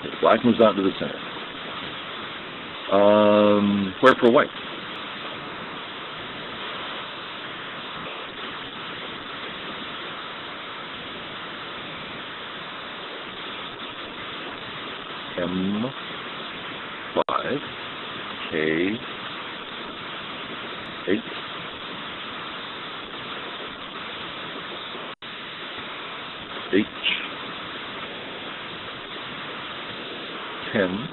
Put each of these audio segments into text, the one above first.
Okay, black moves on to the center. Where for white? M5, K, 8, H, 10,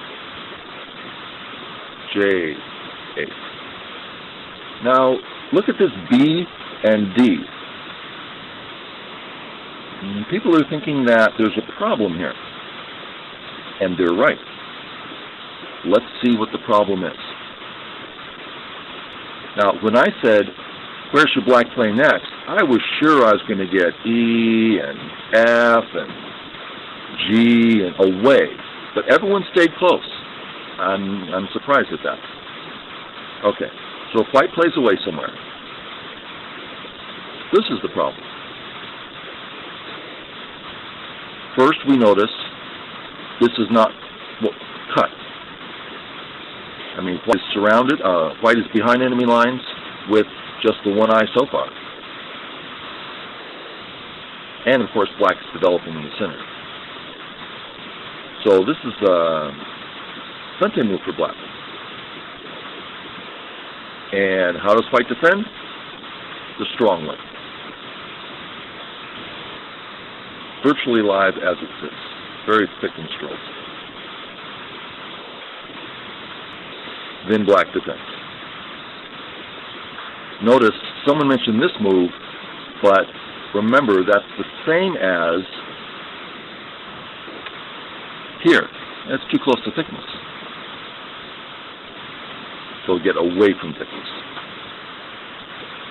J, 8. Now, look at this B and D. People are thinking that there's a problem here. And they're right. Let's see what the problem is. Now, when I said, where should black play next, I was sure I was going to get E and F and G and away. But everyone stayed close. I'm surprised at that. Okay, so if white plays away somewhere, this is the problem. First, we notice this is not cut. I mean, white is surrounded, white is behind enemy lines with just the one eye so far. And of course, black is developing in the center. So this is a Sente move for black. And how does white defend? The strong way. Virtually live as it sits. Very thick and strong. Then black defends. Notice someone mentioned this move, but remember that's the same as here. That's too close to thickness. So get away from thickness.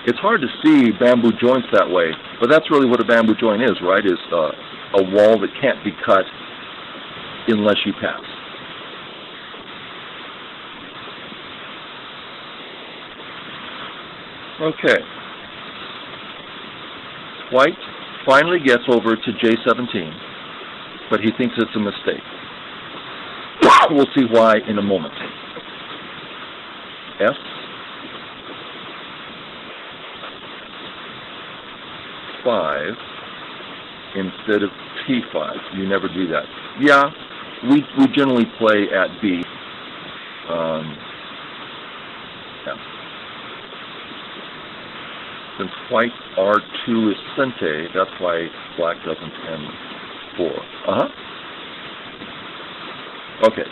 It's hard to see bamboo joints that way, but that's really what a bamboo joint is, right? Is a wall that can't be cut unless you pass. Okay. White finally gets over to J17, but he thinks it's a mistake. We'll see why in a moment. S. Five instead of T5. You never do that. Yeah, we generally play at B. Yeah. Since white R2 is Sente, that's why black doesn't M4. Okay,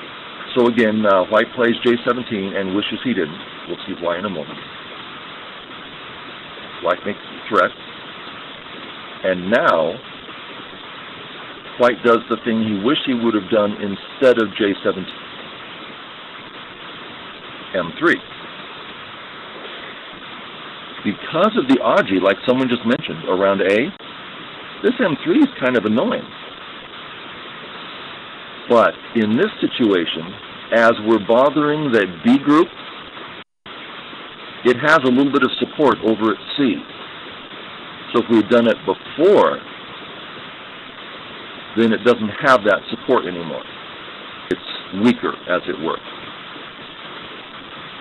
so again, white plays J17 and wishes he didn't. We'll see why in a moment. Black makes the threat. And now, white does the thing he wished he would have done instead of J17. M3. Because of the Aji, like someone just mentioned, around A, this M3 is kind of annoying. But in this situation, as we're bothering the B group, it has a little bit of support over at C. So if we had done it before, then it doesn't have that support anymore. It's weaker, as it were.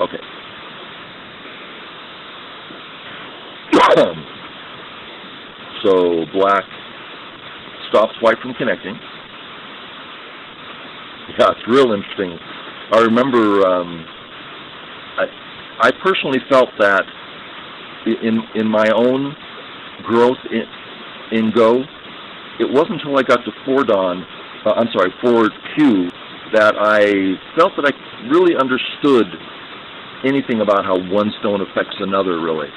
Okay. So black stops white from connecting. Yeah, it's real interesting. I remember I personally felt that in my own growth in Go, it wasn't until I got to 4Q, that I felt that I really understood anything about how one stone affects another, really.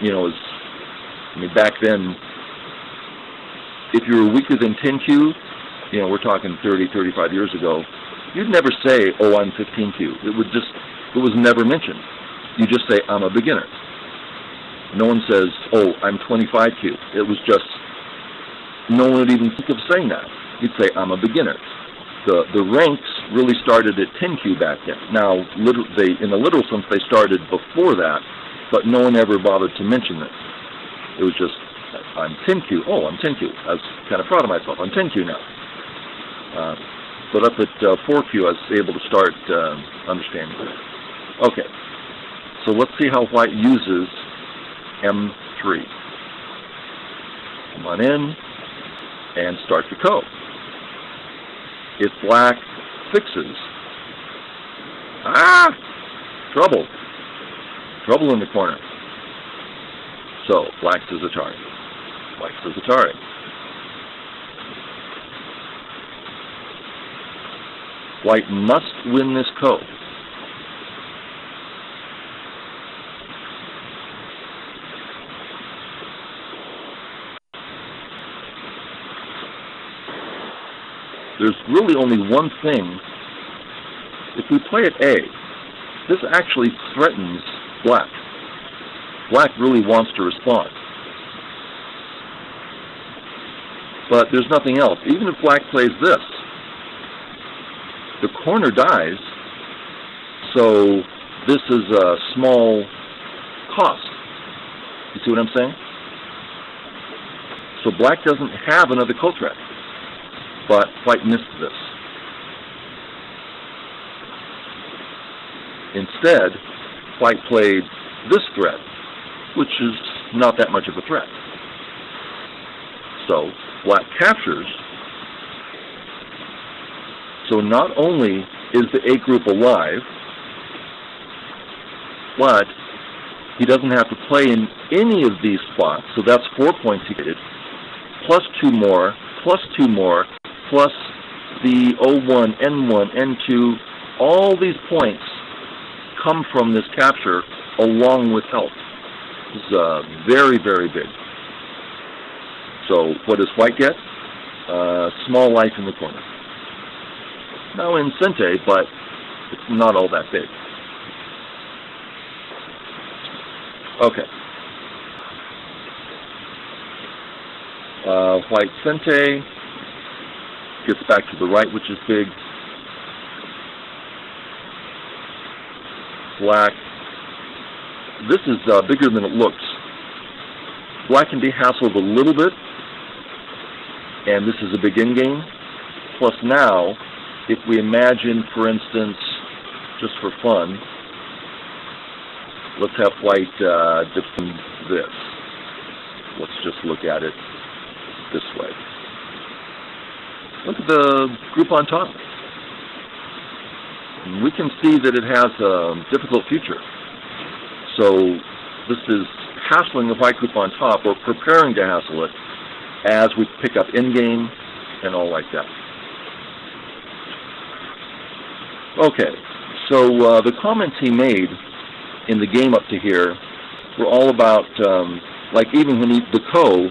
You know, I mean, back then, if you were weaker than 10Q, you know, we're talking 30, 35 years ago, you'd never say, oh, I'm 15Q. It was never mentioned. You just say, I'm a beginner. No one says, oh, I'm 25Q. It was just, no one would even think of saying that. You'd say, I'm a beginner. The ranks really started at 10Q back then. Now, in the literal sense, they started before that, but no one ever bothered to mention this. It was just, I'm 10Q. Oh, I'm 10Q. I was kind of proud of myself. I'm 10Q now. But up at 4Q, I was able to start understanding it. Okay, so let's see how white uses M3. Come on in and start the ko. If black fixes, trouble. Trouble in the corner. So, black says Atari. White says Atari. White must win this ko. There's really only one thing. If we play at A, this actually threatens black. Black really wants to respond. But there's nothing else. Even if black plays this, the corner dies, so this is a small cost. You see what I'm saying? So black doesn't have another ko threat, but white missed this. Instead, white played this threat, which is not that much of a threat. So black captures. So not only is the A group alive, but he doesn't have to play in any of these spots. So that's 4 points he did, plus 2 more, plus 2 more, plus the O1, N1, N2. All these points come from this capture along with health. This is very, very big. So what does white get? Small life in the corner. Now in Sente, but it's not all that big. Okay. White Sente gets back to the right, which is big. Black. This is bigger than it looks. Black can be hassled a little bit, and this is a big in-game. Plus now, if we imagine, for instance, just for fun, let's have white defend this. Let's just look at it this way. Look at the group on top. We can see that it has a difficult future. So this is hassling the white group on top, or preparing to hassle it, as we pick up in-game and all like that. Okay, so the comments he made in the game up to here were all about, like even when he the ko,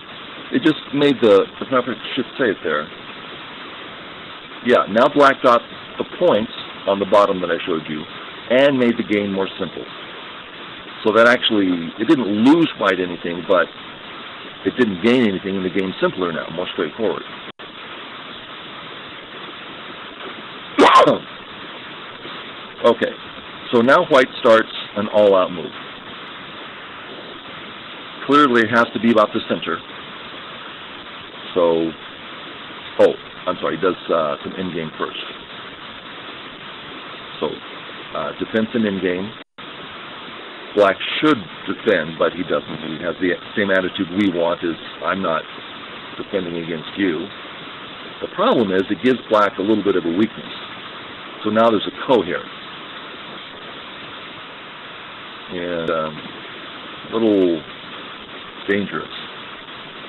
it just made the, if I should say it there. Yeah, now black got the points on the bottom that I showed you, and made the game more simple. So that actually, it didn't lose white anything, but it didn't gain anything, and the game's simpler now, more straightforward. Okay, so now white starts an all-out move. Clearly it has to be about the center. So, I'm sorry, he does some in-game first. So, defense and in-game. Black should defend, but he doesn't. He has the same attitude we want, is I'm not defending against you. The problem is it gives black a little bit of a weakness. So now there's a ko here. And a little dangerous.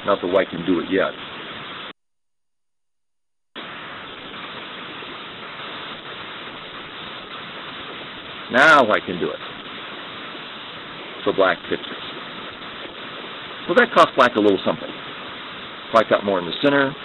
Not that white can do it yet. Now I can do it. So black fixes. So that cost black a little something. White got more in the center.